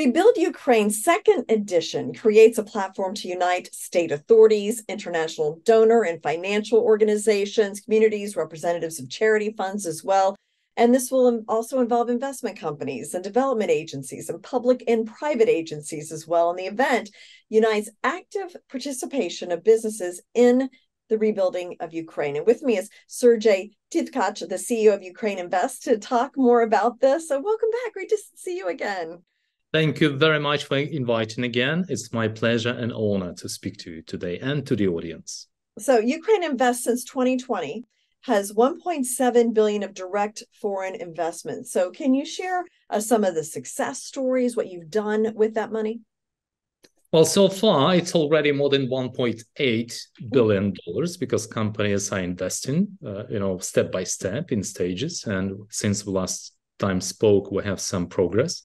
Rebuild Ukraine second edition creates a platform to unite state authorities, international donor and financial organizations, communities, representatives of charity funds as well. And this will also involve investment companies and development agencies and public and private agencies as well. And the event unites active participation of businesses in the rebuilding of Ukraine. And with me is Sergiy Tsivkach, the CEO of UkraineInvest, to talk more about this. So welcome back. Great to see you again. Thank you very much for inviting again. It's my pleasure and honor to speak to you today and to the audience. So UkraineInvest since 2020 has 1.7 billion of direct foreign investment. So can you share some of the success stories, what you've done with that money? Well, so far, it's already more than $1.8 billion because companies are investing, step by step in stages. And since we last time spoke, we have some progress.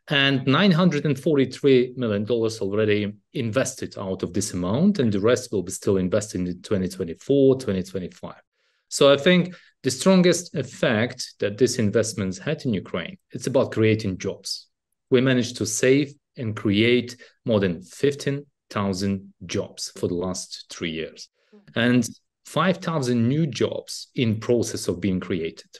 And $943 million already invested out of this amount, and the rest will be still invested in 2024, 2025. So I think the strongest effect that this investment had in Ukraine, it's about creating jobs. We managed to save and create more than 15,000 jobs for the last 3 years, and 5,000 new jobs in process of being created.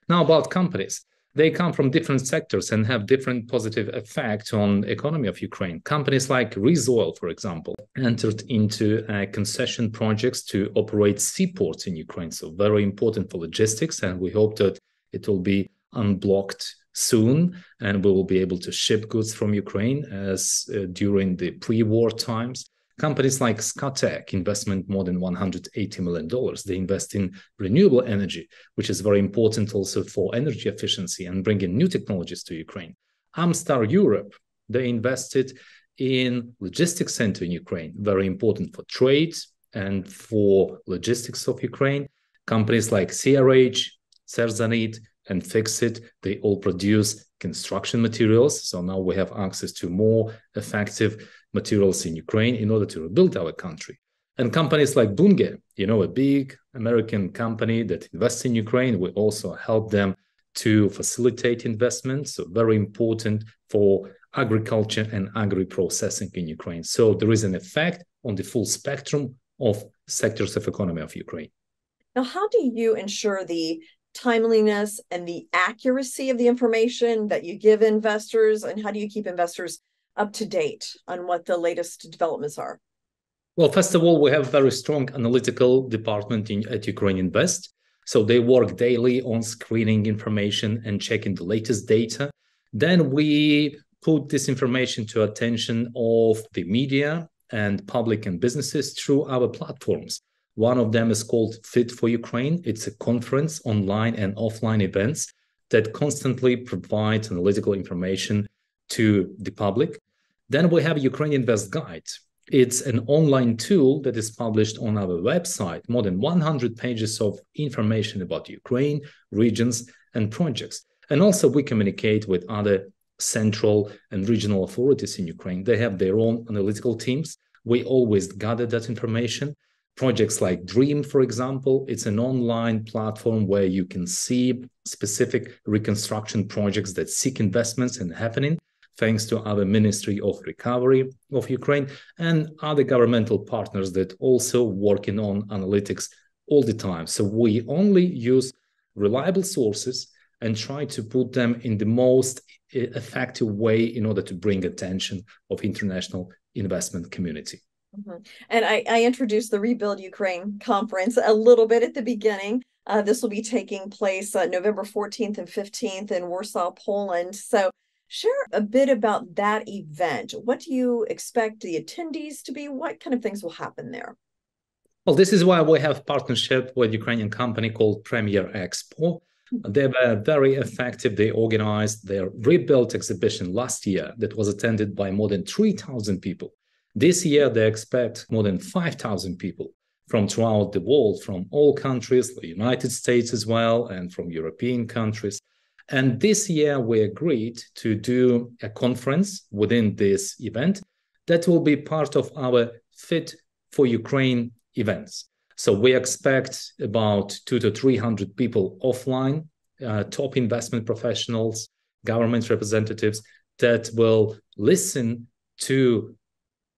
Now about companies. They come from different sectors and have different positive effects on the economy of Ukraine. Companies like Resoil, for example, entered into concession projects to operate seaports in Ukraine. So very important for logistics, and we hope that it will be unblocked soon and we will be able to ship goods from Ukraine as during the pre-war times. Companies like Scatec investment more than $180 million. They invest in renewable energy, which is very important also for energy efficiency and bringing new technologies to Ukraine. Amstar Europe, they invested in logistics center in Ukraine, very important for trade and for logistics of Ukraine. Companies like CRH, Cerzanit, and Fixit, they all produce construction materials. So now we have access to more effective materials in Ukraine in order to rebuild our country. And companies like Bunge, a big American company that invests in Ukraine, we also help them to facilitate investments. So very important for agriculture and agri-processing in Ukraine. So there is an effect on the full spectrum of sectors of economy of Ukraine. Now, how do you ensure the timeliness and the accuracy of the information that you give investors, and how do you keep investors up to date on what the latest developments are? Well, first of all, we have a very strong analytical department at UkraineInvest. So they work daily on screening information and checking the latest data. Then we put this information to attention of the media and public and businesses through our platforms. One of them is called Fit for Ukraine. It's a conference, online and offline events that constantly provide analytical information to the public. Then we have UkraineInvest Guide. It's an online tool that is published on our website, more than 100 pages of information about Ukraine, regions, and projects. And also we communicate with other central and regional authorities in Ukraine. They have their own analytical teams. We always gather that information. Projects like Dream, for example, it's an online platform where you can see specific reconstruction projects that seek investments and happening, thanks to our Ministry of Recovery of Ukraine and other governmental partners that also working on analytics all the time. So we only use reliable sources and try to put them in the most effective way in order to bring attention of international investment community. Mm-hmm. And I introduced the Rebuild Ukraine conference a little bit at the beginning. This will be taking place November 14th and 15th in Warsaw, Poland. So share a bit about that event. What do you expect the attendees to be? What kind of things will happen there? Well, this is why we have partnership with Ukrainian company called Premier Expo. They were very effective. They organized their Rebuild exhibition last year that was attended by more than 3,000 people. This year, they expect more than 5,000 people from throughout the world, from all countries, the United States as well, and from European countries. And this year, we agreed to do a conference within this event that will be part of our Fit for Ukraine events. So we expect about 200 to 300 people offline, top investment professionals, government representatives, that will listen to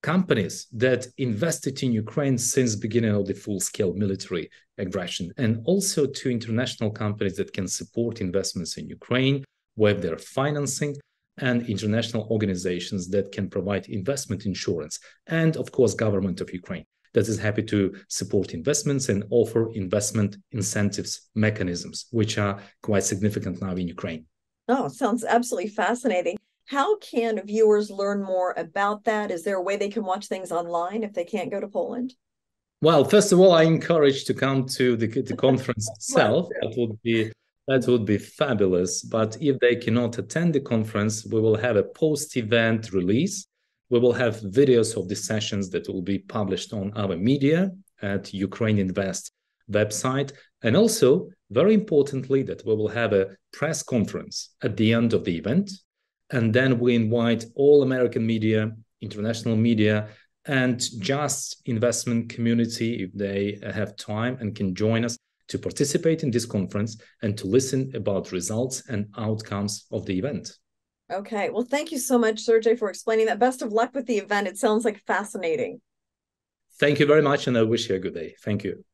companies that invested in Ukraine since the beginning of the full-scale military aggression, and also to international companies that can support investments in Ukraine with their financing, and international organizations that can provide investment insurance, and of course, government of Ukraine that is happy to support investments and offer investment incentives mechanisms, which are quite significant now in Ukraine. Oh, sounds absolutely fascinating. How can viewers learn more about that? Is there a way they can watch things online if they can't go to Poland? Well, first of all, I encourage to come to the conference itself. That would be fabulous. But if they cannot attend the conference, we will have a post-event release. We will have videos of the sessions that will be published on our media at UkraineInvest website. And also, very importantly, that we will have a press conference at the end of the event. And then we invite all American media, international media, and just investment community, if they have time and can join us, to participate in this conference and to listen about results and outcomes of the event. Okay. Well, thank you so much, Sergiy, for explaining that. Best of luck with the event. It sounds like fascinating. Thank you very much, and I wish you a good day. Thank you.